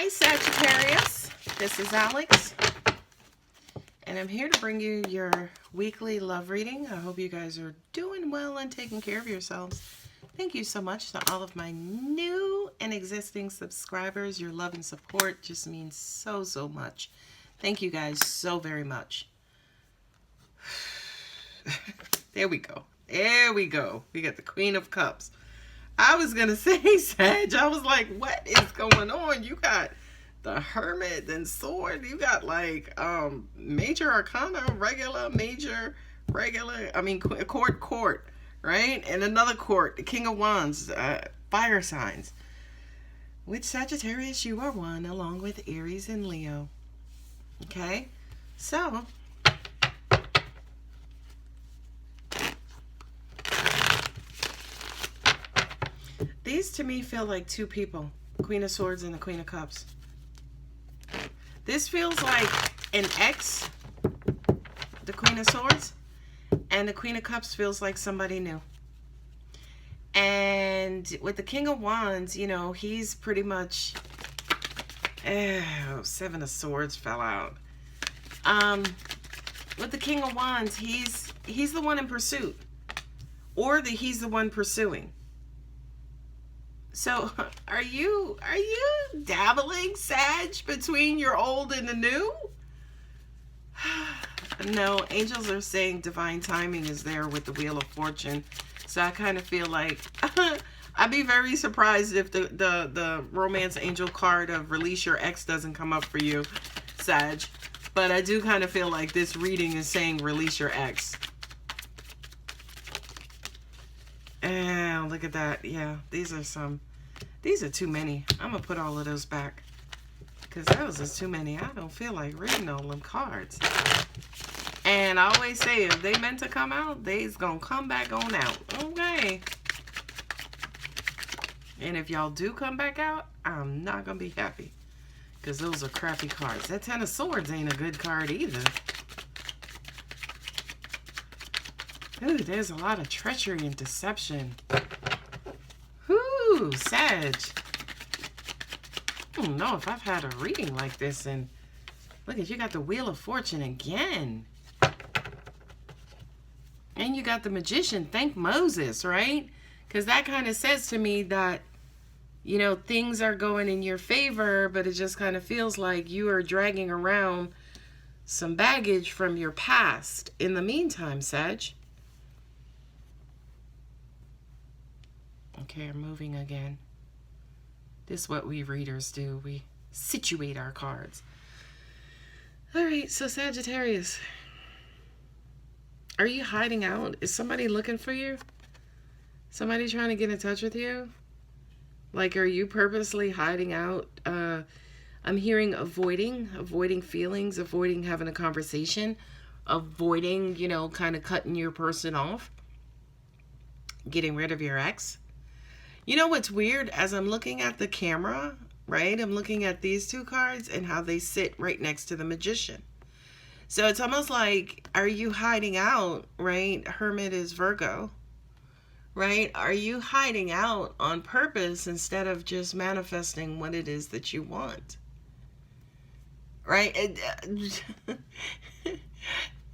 Hi Sagittarius, this is Alex, and I'm here to bring you your weekly love reading. I hope you guys are doing well and taking care of yourselves. Thank you so much to all of my new and existing subscribers. Your love and support just means so much. Thank you guys so very much. There we go. There we go. We got the Queen of Cups. I was going to say, Sag, I was like, what is going on? You got the Hermit, then Sword. You got like major arcana, regular, major, regular. I mean, court, right? And another court, the King of Wands, fire signs. Which Sagittarius you are one, along with Aries and Leo. Okay? So these to me feel like two people, Queen of Swords and the Queen of Cups. This feels like an ex, the Queen of Swords, and the Queen of Cups feels like somebody new. And with the King of Wands, you know, he's pretty much, Seven of Swords fell out. With the King of Wands, he's the one in pursuit, or he's the one pursuing. So, are you dabbling, Sag, between your old and the new? No, angels are saying divine timing is there with the Wheel of Fortune. So I kind of feel like I'd be very surprised if the romance angel card of release your ex doesn't come up for you, Sag. But I do kind of feel like this reading is saying release your ex. And look at that. Yeah, these are too many. I'm going to put all of those back, because those is too many. I don't feel like reading all them cards. And I always say, if they meant to come out, they's going to come back on out. Okay. And if y'all do come back out, I'm not going to be happy, because those are crappy cards. That Ten of Swords ain't a good card either. Ooh, there's a lot of treachery and deception. Ooh, Sag. I don't know if I've had a reading like this. And look at, you got the Wheel of Fortune again. And you got the Magician. Thank Moses, right? Because that kind of says to me that, you know, things are going in your favor, but it just kind of feels like you are dragging around some baggage from your past in the meantime, Sag. Okay, I'm moving again. This is what we readers do. We situate our cards. All right, so Sagittarius. Are you hiding out? Is somebody looking for you? Somebody trying to get in touch with you? Like, are you purposely hiding out? I'm hearing avoiding feelings, avoiding having a conversation, avoiding, you know, kind of cutting your person off, getting rid of your ex. You know what's weird? As I'm looking at the camera, right? I'm looking at these two cards and how they sit right next to the Magician. So it's almost like, are you hiding out, right? Hermit is Virgo, right? Are you hiding out on purpose instead of just manifesting what it is that you want? Right?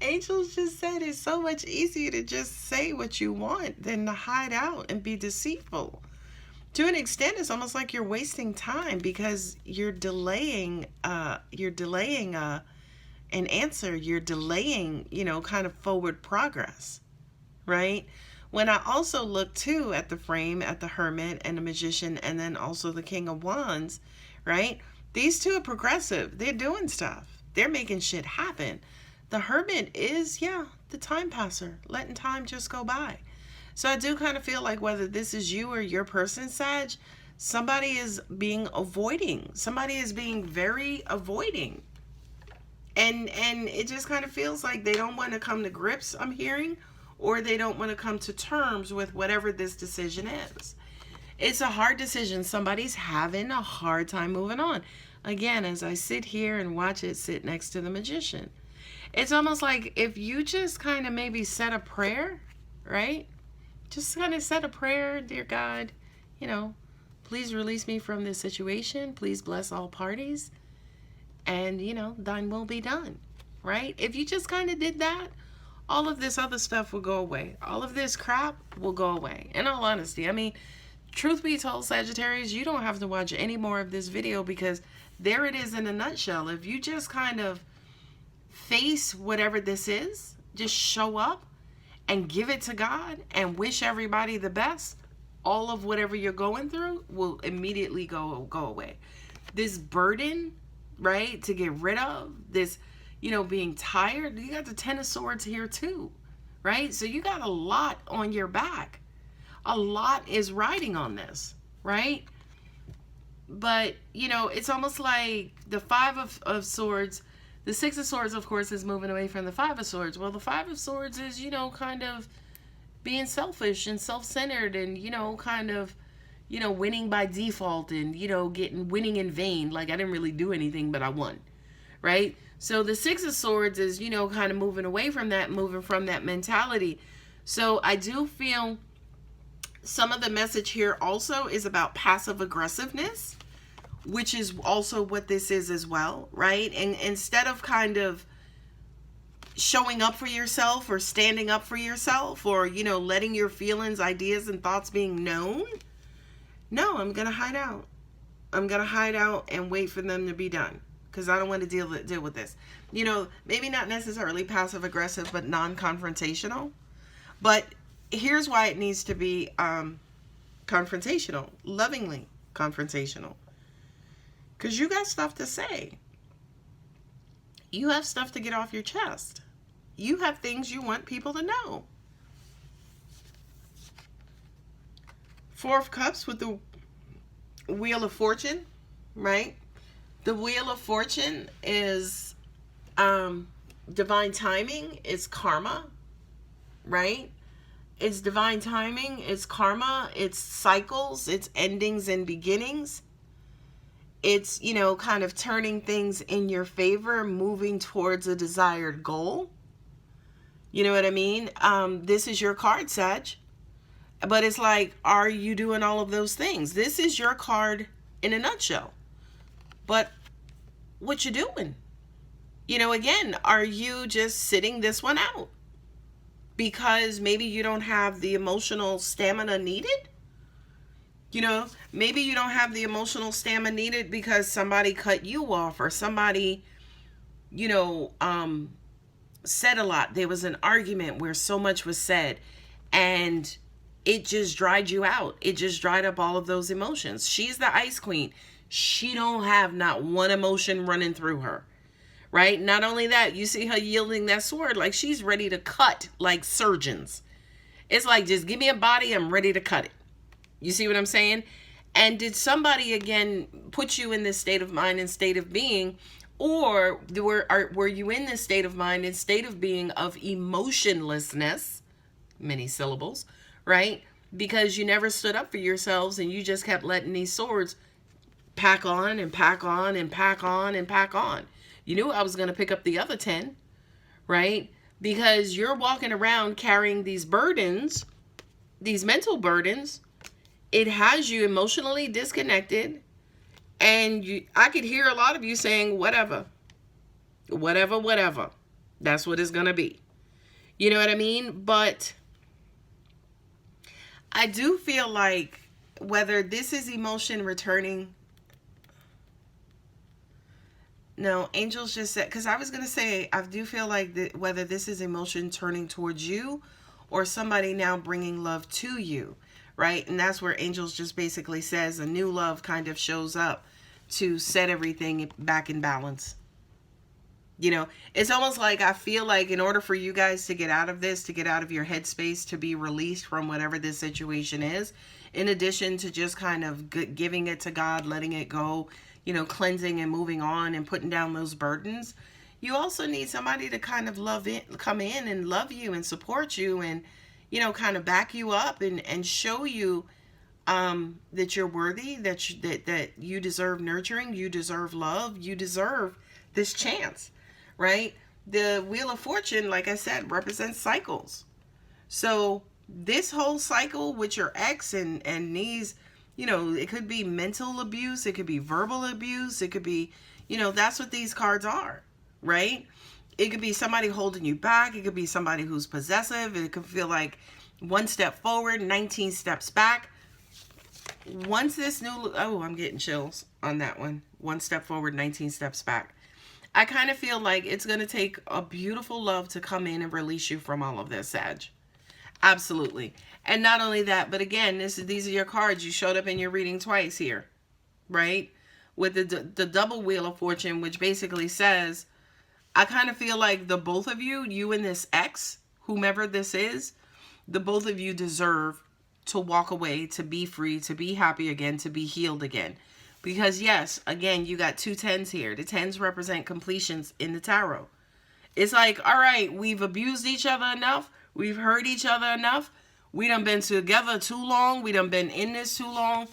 Angels just said it's so much easier to just say what you want than to hide out and be deceitful. To an extent, it's almost like you're wasting time, because you're delaying an answer. You're delaying, you know, kind of forward progress, right? When I also look too at the frame, at the Hermit and the Magician, and then also the King of Wands, right? These two are progressive. They're doing stuff. They're making shit happen. The Hermit is, the time passer, letting time just go by. So I do kind of feel like whether this is you or your person, Sag, somebody is being avoiding. Somebody is being very avoiding. And it just kind of feels like they don't want to come to grips, I'm hearing, or they don't want to come to terms with whatever this decision is. It's a hard decision. Somebody's having a hard time moving on. Again, as I sit here and watch it sit next to the Magician, it's almost like if you just kind of maybe said a prayer, right? Just kind of said a prayer, dear God, you know, Please release me from this situation. Please bless all parties. And, you know, thine will be done, right? If you just kind of did that, all of this other stuff will go away. All of this crap will go away. In all honesty, I mean, truth be told, Sagittarius, you don't have to watch any more of this video, because there it is in a nutshell. If you just kind of face whatever this is, just show up and give it to God and wish everybody the best, all of whatever you're going through will immediately go away. This burden, right, to get rid of, this, you know, being tired, you got the Ten of Swords here too, right? So you got a lot on your back. A lot is riding on this, right? But, you know, it's almost like the Five of Swords, the Six of Swords, of course, is moving away from the Five of Swords. Well, the Five of Swords is, you know, kind of being selfish and self-centered and, you know, kind of, you know, winning by default and, you know, winning in vain. Like, I didn't really do anything, but I won, right? So the Six of Swords is, you know, kind of moving away from that, moving from that mentality. So I do feel some of the message here also is about passive aggressiveness, which is also what this is as well, right? And instead of kind of showing up for yourself or standing up for yourself or, you know, letting your feelings, ideas, and thoughts being known, no, I'm going to hide out. I'm going to hide out and wait for them to be done, because I don't want to deal with this. You know, maybe not necessarily passive aggressive, but non-confrontational. But here's why it needs to be confrontational, lovingly confrontational. Because you got stuff to say. You have stuff to get off your chest. You have things you want people to know. Four of Cups with the Wheel of Fortune, right? The Wheel of Fortune is divine timing. It's karma, right? It's divine timing. It's karma. It's cycles. It's endings and beginnings. It's, you know, kind of turning things in your favor, moving towards a desired goal. You know what I mean? This is your card, Sag. But it's like, are you doing all of those things? This is your card in a nutshell. But what you doing? You know, again, are you just sitting this one out? Because maybe you don't have the emotional stamina needed? You know, maybe you don't have the emotional stamina needed because somebody cut you off, or somebody, you know, said a lot. There was an argument where so much was said and it just dried you out. It just dried up all of those emotions. She's the Ice Queen. She don't have not one emotion running through her, right? Not only that, you see her yielding that sword like she's ready to cut like surgeons. It's like, just give me a body, I'm ready to cut it. You see what I'm saying? And did somebody, again, put you in this state of mind and state of being, or were you in this state of mind and state of being of emotionlessness, many syllables, right? Because you never stood up for yourselves and you just kept letting these swords pack on and pack on and pack on and pack on. You knew I was going to pick up the other 10, right? Because you're walking around carrying these burdens, these mental burdens. It has you emotionally disconnected. And I could hear a lot of you saying, whatever. Whatever, whatever. That's what it's going to be. You know what I mean? But I do feel like whether this is emotion returning. No, angels just said, because I was going to say, I do feel like whether this is emotion turning towards you or somebody now bringing love to you, right? And that's where angels just basically says a new love kind of shows up to set everything back in balance. You know, it's almost like I feel like in order for you guys to get out of this, to get out of your headspace, to be released from whatever this situation is, in addition to just kind of giving it to God, letting it go, you know, cleansing and moving on and putting down those burdens, you also need somebody to kind of come in and love you and support you and, you know, kind of back you up and show you that you're worthy, that you deserve nurturing, you deserve love, you deserve this chance. Right? The Wheel of Fortune, like I said, represents cycles. So this whole cycle with your ex and these You know, it could be mental abuse. It could be verbal abuse. It could be, you know, that's what these cards are, right? It could be somebody holding you back. It could be somebody who's possessive. It could feel like one step forward, 19 steps back. Once this new, oh, I'm getting chills on that one. One step forward, 19 steps back. I kind of feel like it's going to take a beautiful love to come in and release you from all of this, Sag. Absolutely. And not only that, but again, these are your cards. You showed up in your reading twice here, right? With the double wheel of fortune, which basically says, I kind of feel like the both of you, you and this ex, whomever this is, the both of you deserve to walk away, to be free, to be happy again, to be healed again. Because yes, again, you got 2 10s here. The 10s represent completions in the tarot. It's like, all right, we've abused each other enough. We've hurt each other enough. We done been together too long. We done been in this too long.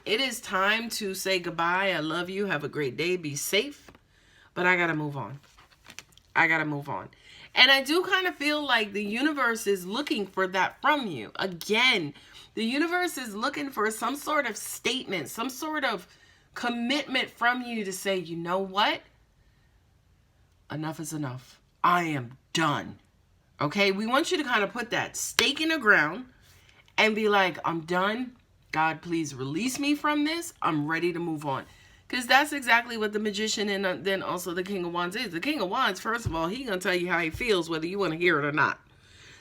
It is time to say goodbye. I love you. Have a great day. Be safe. But I got to move on. I got to move on. And I do kind of feel like the universe is looking for that from you. Again, the universe is looking for some sort of statement, some sort of commitment from you to say, you know what? Enough is enough. I am done. Okay? We want you to kind of put that stake in the ground and be like, I'm done. God, please release me from this. I'm ready to move on. Because that's exactly what the Magician and then also the King of Wands is. The King of Wands, first of all, he's going to tell you how he feels, whether you want to hear it or not.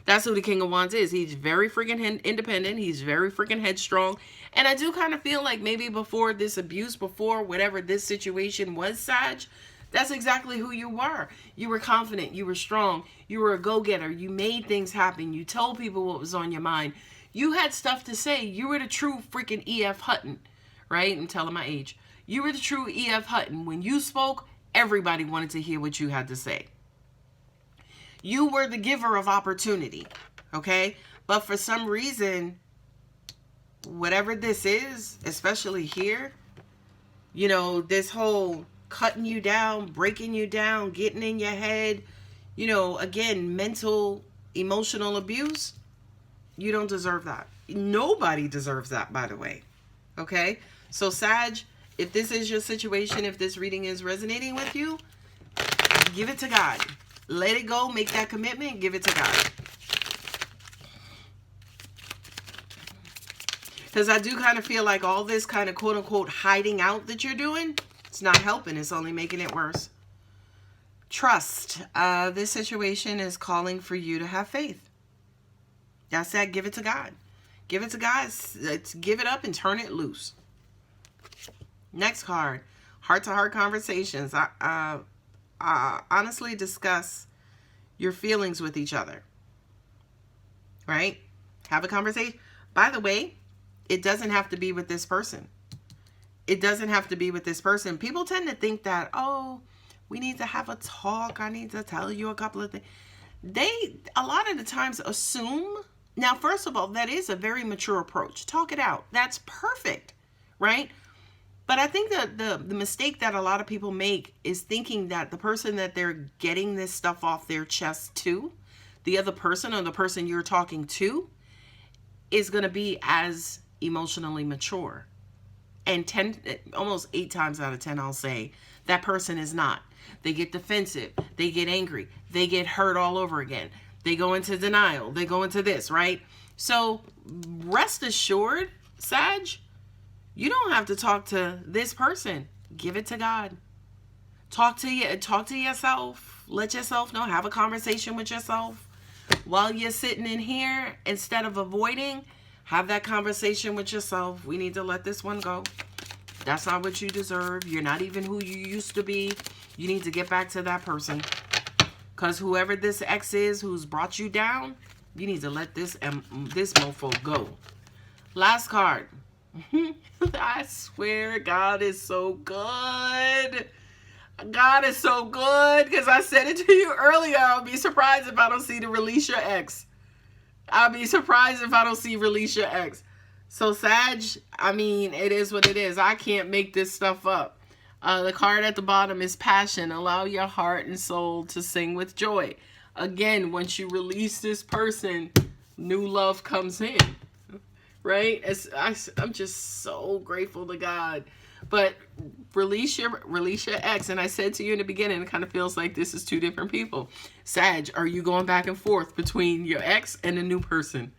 That's who the King of Wands is. He's very freaking independent. He's very freaking headstrong. And I do kind of feel like maybe before this abuse, before whatever this situation was, Sag, that's exactly who you were. You were confident. You were strong. You were a go-getter. You made things happen. You told people what was on your mind. You had stuff to say. You were the true freaking E.F. Hutton, right? I'm telling my age. You were the true E.F. Hutton. When you spoke, everybody wanted to hear what you had to say. You were the giver of opportunity, okay? But for some reason, whatever this is, especially here, you know, this whole cutting you down, breaking you down, getting in your head, you know, again, mental, emotional abuse, you don't deserve that. Nobody deserves that, by the way, okay? So, Sag, if this is your situation, if this reading is resonating with you, give it to God. Let it go. Make that commitment. Give it to God. Because I do kind of feel like all this kind of quote-unquote hiding out that you're doing, it's not helping. It's only making it worse. Trust. This situation is calling for you to have faith. That's that. Give it to God. Give it to God. Let's give it up and turn it loose. Next card. Heart-to-heart conversations. Honestly discuss your feelings with each other, right? Have a conversation. By the way, it doesn't have to be with this person. It doesn't have to be with this person. People tend to think that, oh, we need to have a talk. I need to tell you a couple of things. They, a lot of the times, assume. Now, first of all, that is a very mature approach. Talk it out. That's perfect, right? But I think that the mistake that a lot of people make is thinking that the person that they're getting this stuff off their chest to, the other person or the person you're talking to, is going to be as emotionally mature. And almost 8 times out of 10, I'll say, that person is not. They get defensive. They get angry. They get hurt all over again. They go into denial. They go into this, right? So rest assured, Sag, you don't have to talk to this person. Give it to God. Talk to yourself. Let yourself know. Have a conversation with yourself. While you're sitting in here, instead of avoiding, have that conversation with yourself. We need to let this one go. That's not what you deserve. You're not even who you used to be. You need to get back to that person. Because whoever this ex is who's brought you down, you need to let this mofo go. Last card. I swear God is so good. God is so good, because I said it to you earlier. I'll be surprised if I don't see the release your ex. I'll be surprised if I don't see release your ex. So Sag, I mean, it is what it is. I can't make this stuff up. The card at the bottom is passion. Allow your heart and soul to sing with joy. Again, once you release this person, new love comes in. right? I'm just so grateful to God. But release your ex. And I said to you in the beginning, it kind of feels like this is two different people. Sag, are you going back and forth between your ex and a new person?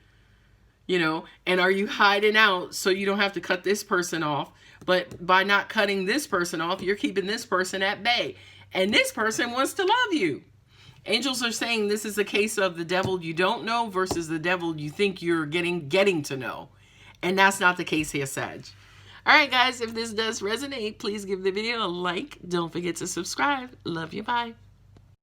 You know, and are you hiding out so you don't have to cut this person off? But by not cutting this person off, you're keeping this person at bay. And this person wants to love you. Angels are saying this is a case of the devil you don't know versus the devil you think you're getting to know. And that's not the case here, Sag. All right, guys, if this does resonate, please give the video a like. Don't forget to subscribe. Love you. Bye.